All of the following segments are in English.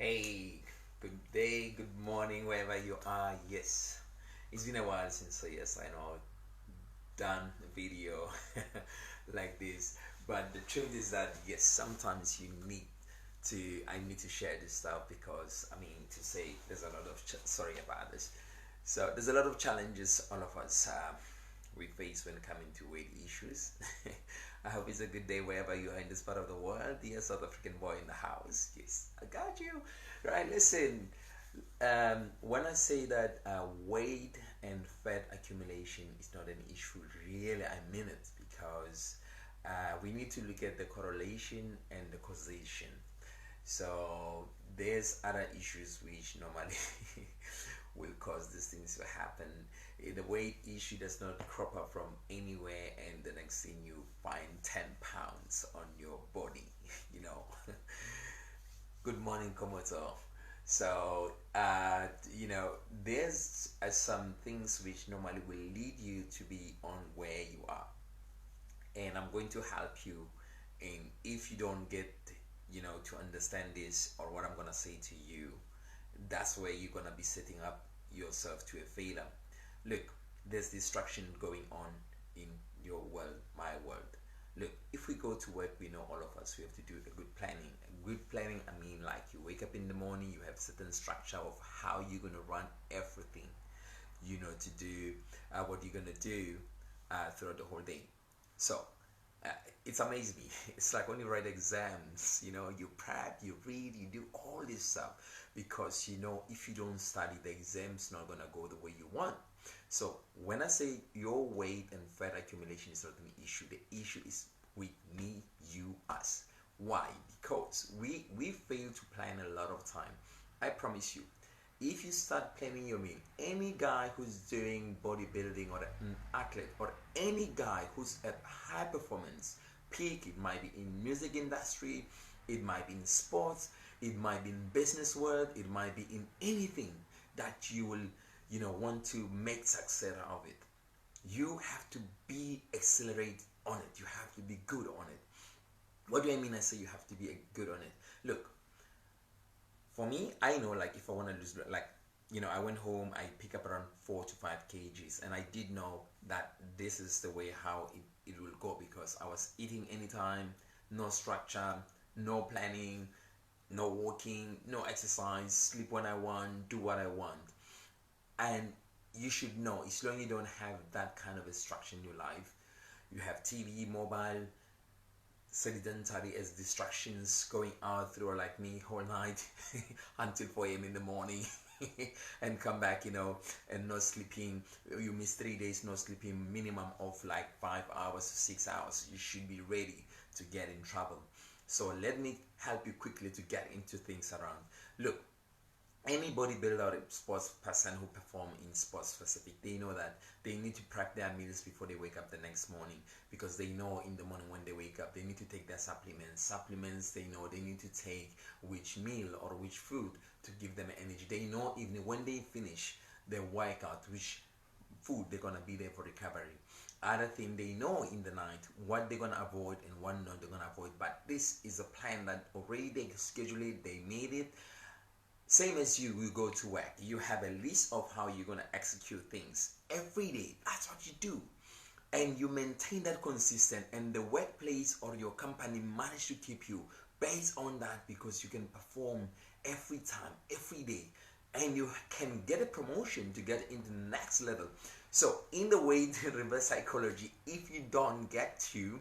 Hey, good day, good morning, wherever you are. Yes, it's been a while since, yes, I know, done a video like this. But the truth is that, yes, sometimes I need to share this stuff because, to say there's a lot of, sorry about this. So, there's a lot of challenges all of us we face when coming to weight issues. I hope it's a good day wherever you are in this part of the world. Dear South African boy in the house. Yes, I got you. Right, listen. When I say that weight and fat accumulation is not an issue, really, I mean it because we need to look at the correlation and the causation. So there's other issues which normally will cause these things to happen. The weight issue does not crop up from anywhere, and the next thing you find 10 pounds on your body, you know. Good morning, Komoto. So, there's some things which normally will lead you to be on where you are, and I'm going to help you. And if you don't get, to understand this or what I'm gonna say to you, that's where you're gonna be setting up yourself to a failure. Look, there's distraction going on in your world, my world. Look, if we go to work, we know all of us we have to do a good planning. A good planning, I mean, like you wake up in the morning, you have certain structure of how you're gonna run everything. To do what you're gonna do throughout the whole day. So uh, it's amazing me. It's like when you write exams, you prep, you read, you do all this stuff because if you don't study, the exam's not gonna go the way you want. So when I say your weight and fat accumulation is not an issue, the issue is with me, you, us. Why? Because we fail to plan a lot of time. I promise you, if you start planning your meal, any guy who's doing bodybuilding or an athlete or any guy who's at high performance peak, it might be in music industry, it might be in sports, it might be in business world, it might be in anything that you will want to make success out of it. You have to be accelerate on it. You have to be good on it. What do I mean? I say you have to be good on it. Look, for me, I know, like, if I want to lose, like, I went home, I pick up around 4 to 5 kgs, and I did know that this is the way how it will go because I was eating anytime, no structure, no planning, no walking, no exercise, sleep when I want, do what I want. And you should know, as long as you don't have that kind of a structure in your life, you have TV, mobile, sedentary as distractions, going out through like me whole night until 4 a.m. in the morning and come back, and not sleeping. You miss 3 days not sleeping, minimum of like 5 hours to 6 hours. You should be ready to get in trouble. So let me help you quickly to get into things around. Look, any bodybuilder or sports person who perform in sports specific, they know that they need to prep their meals before they wake up the next morning, because they know in the morning when they wake up they need to take their supplements. They know they need to take which meal or which food to give them energy. They know even when they finish their workout which food they're gonna be there for recovery. Other thing, they know in the night what they're gonna avoid and what not they're gonna avoid. But this is a plan that already they scheduled it, they made it. Same as you will go to work, you have a list of how you're going to execute things every day. That's what you do, and you maintain that consistent, and the workplace or your company manage to keep you based on that, because you can perform every time, every day, and you can get a promotion to get into the next level. So in the way to reverse psychology, if you don't get to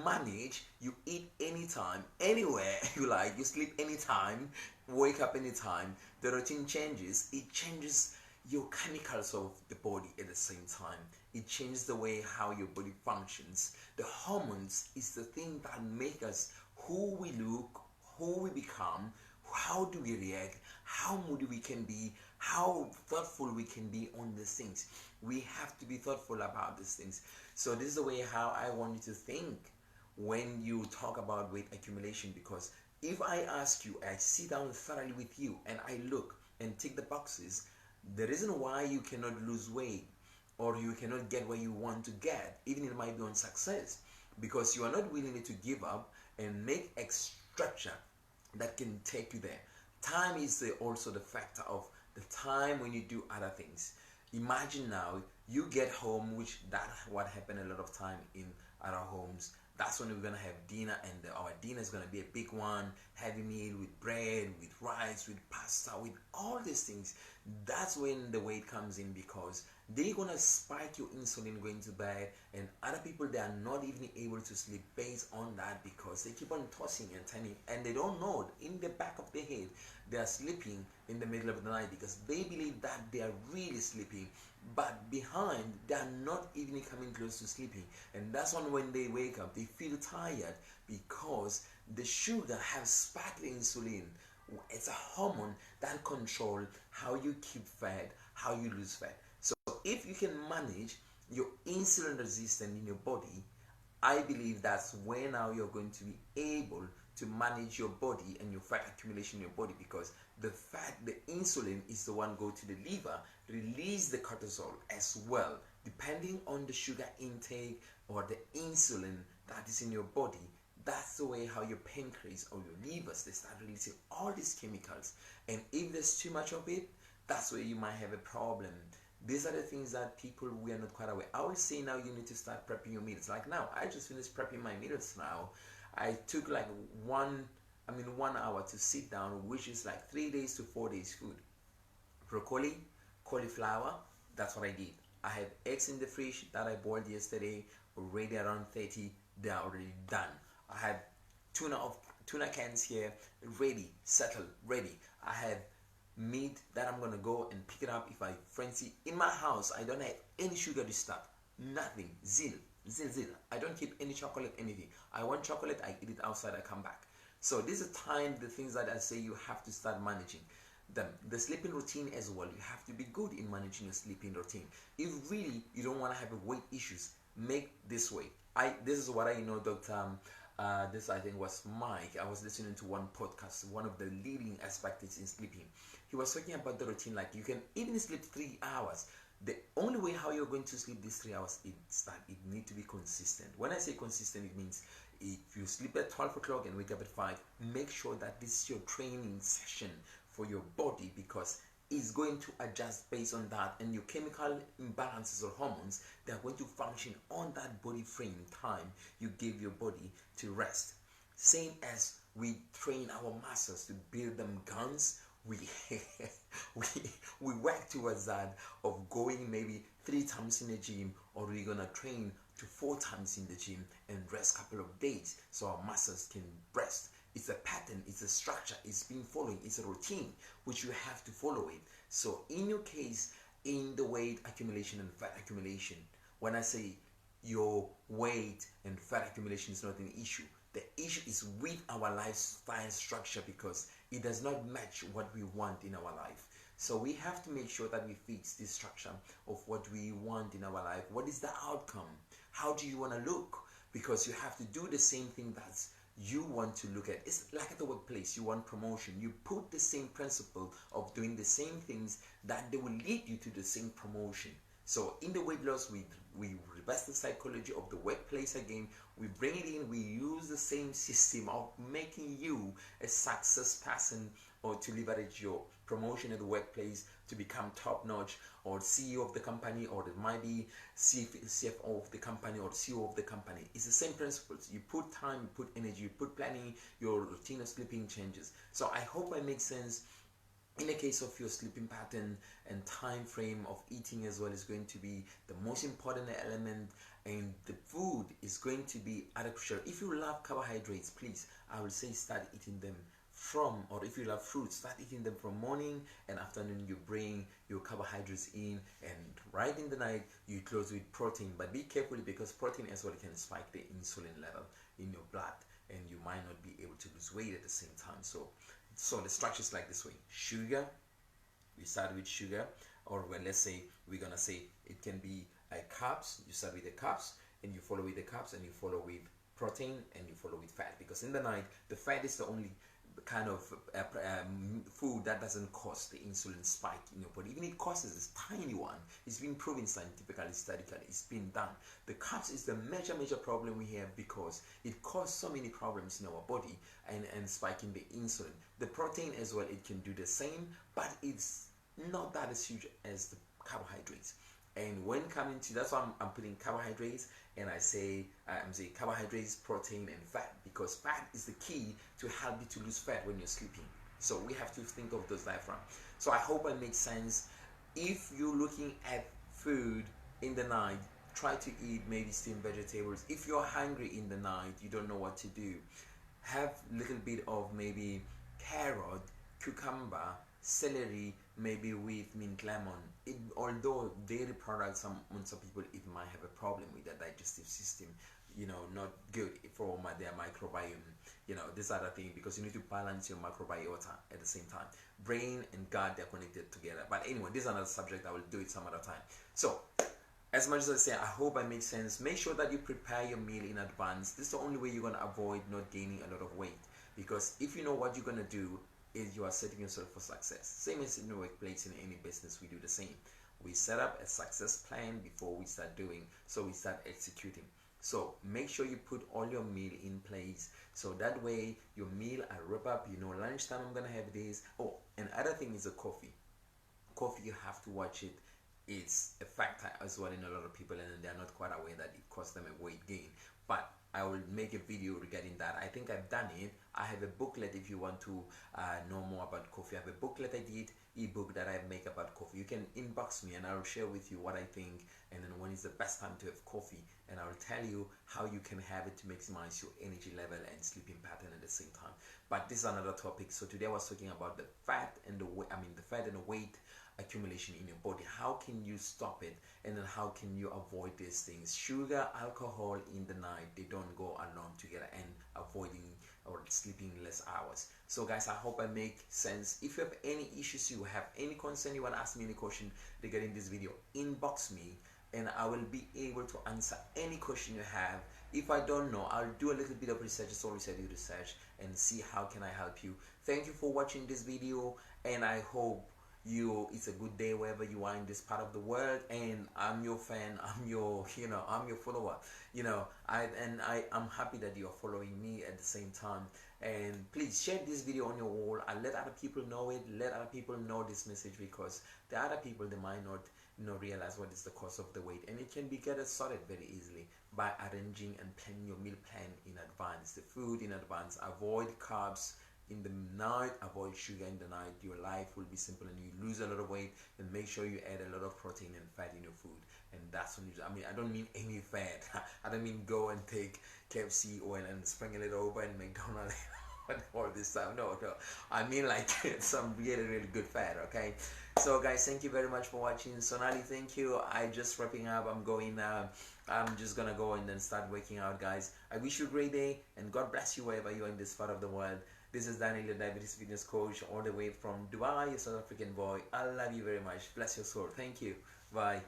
manage, you eat anytime, anywhere you like, you sleep anytime, wake up anytime, the routine changes. It changes your chemicals of the body at the same time. It changes the way how your body functions. The hormones is the thing that make us who we look, who we become, how do we react, how moody we can be, how thoughtful we can be on these things. We have to be thoughtful about these things. So this is the way how I want you to think when you talk about weight accumulation, because if I ask you, I sit down thoroughly with you and I look and tick the boxes, the reason why you cannot lose weight or you cannot get where you want to get, even it might be on success, because you are not willing to give up and make a structure that can take you there. Time is also the factor of the time when you do other things. Imagine now you get home, which that what happened a lot of time in other homes. That's when we're gonna have dinner, and our dinner is gonna be a big one, heavy meal with bread, with rice, with pasta, with all these things. That's when the weight comes in, because they're gonna spike your insulin going to bed, and other people, they are not even able to sleep based on that, because they keep on tossing and turning, and they don't know in the back of their head they are sleeping in the middle of the night, because they believe that they are really sleeping, but behind they are not even coming close to sleeping. And that's when they wake up, they feel tired, because the sugar has spiked the insulin. It's a hormone that controls how you keep fat, how you lose fat. So if you can manage your insulin resistance in your body, I believe that's where now you're going to be able to manage your body and your fat accumulation in your body, because the insulin is the one go to the liver, release the cortisol as well, depending on the sugar intake or the insulin that is in your body. That's the way how your pancreas or your livers, they start releasing all these chemicals, and if there's too much of it, that's where you might have a problem. These are the things that people, we are not quite aware. I will say now you need to start prepping your meals. Like now, I just finished prepping my meals now. I took like 1 hour to sit down, which is like 3 days to 4 days food. Broccoli, cauliflower, that's what I did. I have eggs in the fridge that I boiled yesterday, already around 30, they are already done. I have tuna cans here, ready, settled, ready. I have meat that I'm gonna go and pick it up if I fancy. In my house, I don't have any sugary stuff, nothing, zil. I don't keep any chocolate, anything. I want chocolate, I eat it outside, I come back. So this is time, the things that I say you have to start managing. The sleeping routine as well, you have to be good in managing your sleeping routine. If really you don't want to have weight issues, make this way. This is what I know, Dr. This I think was Mike. I was listening to one podcast. One of the leading aspects in sleeping, he was talking about the routine. Like you can even sleep 3 hours. The only way how you're going to sleep these 3 hours, it need to be consistent. When I say consistent, it means if you sleep at 12 o'clock and wake up at 5, make sure that this is your training session for your body, because it's going to adjust based on that, and your chemical imbalances or hormones, they are going to function on that body frame time you give your body to rest. Same as we train our muscles to build them guns, we we we work towards that of going maybe 3 times in the gym, or we're gonna train to 4 times in the gym and rest a couple of days so our muscles can rest. It's a pattern, it's a structure, it's been following, it's a routine which you have to follow it. So in your case, in the weight accumulation and fat accumulation, when I say your weight and fat accumulation is not an issue, the issue is with our lifestyle structure, because it does not match what we want in our life. So we have to make sure that we fix this structure of what we want in our life. What is the outcome? How do you want to look? Because you have to do the same thing that you want to look at. It's like at the workplace, you want promotion. You put the same principle of doing the same things that they will lead you to the same promotion. So in the weight loss, we reverse the psychology of the workplace again. We bring it in. We use the same system of making you a success person, or to leverage your promotion at the workplace to become top notch, or CEO of the company, or it might be CFO of the company, or CEO of the company. It's the same principles. You put time, you put energy, you put planning, your routine of sleeping changes. So I hope I make sense. In the case of your sleeping pattern and time frame of eating as well is going to be the most important element, and the food is going to be other crucial. If you love carbohydrates, please, I will say start eating them from, or if you love fruits, start eating them from morning and afternoon. You bring your carbohydrates in, and right in the night you close with protein. But be careful, because protein as well can spike the insulin level in your blood, and you might not be able to lose weight at the same time. So the structure is like this way. Sugar, we start with sugar, or well, let's say we're gonna say it can be carbs. You start with the carbs, and you follow with the carbs, and you follow with protein, and you follow with fat, because in the night the fat is the only, the kind of food that doesn't cause the insulin spike in your body. Even it causes this tiny one. It's been proven scientifically, statistically. It's been done. The carbs is the major problem we have because it causes so many problems in our body and spiking the insulin. The protein as well, it can do the same, but it's not that as huge as the carbohydrates. And when coming to, that's why I'm putting carbohydrates, and I'm saying carbohydrates, protein, and fat, because fat is the key to help you to lose fat when you're sleeping. So we have to think of those diaphragm. So I hope it makes sense. If you're looking at food in the night, try to eat maybe steamed vegetables. If you're hungry in the night, you don't know what to do, have a little bit of maybe carrot, cucumber, celery, maybe with mint lemon. Although dairy products, some people, it might have a problem with their digestive system, not good for their microbiome. This other thing, because you need to balance your microbiota at the same time. Brain and gut, they're connected together. But anyway, this is another subject. I will do it some other time. So as much as I say, I hope I make sense. Make sure that you prepare your meal in advance. This is the only way you're going to avoid not gaining a lot of weight. Because if you know what you're going to do, is you are setting yourself for success. Same as in the workplace, in any business, we do the same. We set up a success plan before we start doing, so we start executing. So make sure you put all your meal in place, so that way your meal are wrap up. Lunchtime I'm gonna have this. Oh, and other thing is the coffee. Coffee, you have to watch it. It's a factor as well in a lot of people, and they're not quite aware that it costs them a weight gain. But I will make a video regarding that. I think I've done it. I have a booklet if you want to know more about coffee. I have a booklet I did, ebook that I make about coffee. You can inbox me and I'll share with you what I think, and then when is the best time to have coffee, and I'll tell you how you can have it to maximize your energy level and sleeping pattern at the same time. But this is another topic. So today I was talking about the fat and the fat and the weight accumulation in your body. How can you stop it, and then how can you avoid these things? Sugar, alcohol in the night, they don't go along together, and avoiding or sleeping less hours. So guys, I hope I make sense. If you have any issues, you have any concern, you want to ask me any question regarding this video, inbox me and I will be able to answer any question you have. If I don't know, I'll do a little bit of research. It's always I do research and see how can I help you. Thank you for watching this video, and I hope it's a good day wherever you are in this part of the world. And I'm your fan, I'm your follower. I'm happy that you're following me at the same time. And please share this video on your wall and let other people know it. Let other people know this message, because the other people, they might not realize what is the cause of the weight, and it can be get sorted very easily by arranging and planning your meal plan in advance, the food in advance. Avoid carbs in the night, avoid sugar in the night. Your life will be simple and you lose a lot of weight. And make sure you add a lot of protein and fat in your food. And that's when I don't mean any fat. I don't mean go and take KFC oil and sprinkle it over and McDonald's all this time. No. I mean like some really good fat, okay? So guys, thank you very much for watching. Sonali, thank you. I just wrapping up. I'm just gonna go and then start working out, guys. I wish you a great day, and God bless you wherever you are in this part of the world. This is Daniel, your diabetes fitness coach, all the way from Dubai, a South African boy. I love you very much. Bless your soul. Thank you. Bye.